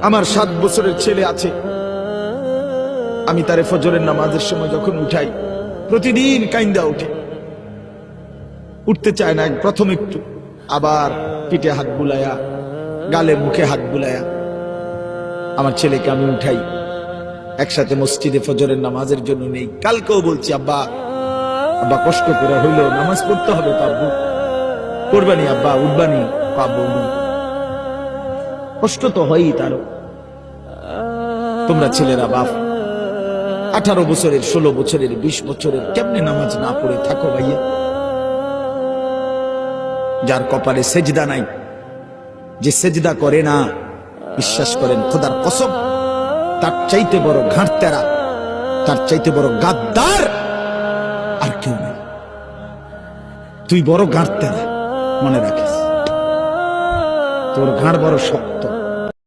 আমার 7 বছরের ছেলে আছে, আমি তারে ফজরের নামাজের সময় যখন উঠাই প্রতিদিন কাইন্দা উঠে, উঠতে চায় না, প্রথম একটু, আবার পিঠে হাত বুলায়া, গালে মুখে হাত বুলায়া আমার ছেলেকে আমি উঠাই, একসাথে মসজিদে ফজরের নামাজের জন্য নেই। কালকেও বলছি, আব্বা আব্বা কষ্ট করে হইলেও নামাজ পড়তে হবে তো, আব্বু পড়বানি, আব্বা উঠবানি, আব্বু কষ্ট তো হয়ই তারও। তোমরা ছেলেরা বাপ 18 বছরের, 16 বছরের, 20 বছরের কেমনে নামাজ না পড়ে থাকো ভাইয়া? যার কপালে সেজদা নাই, যে সেজদা করে না, বিশ্বাস করেন খোদার কসম, তার চাইতে বড় ঘাটতেরা, তার চাইতে বড় গাদ্দার আর কেউ নেই। তুই বড় ঘাটতেরা, মনে রাখিস, তোর ঘাড় বড় শক্ত।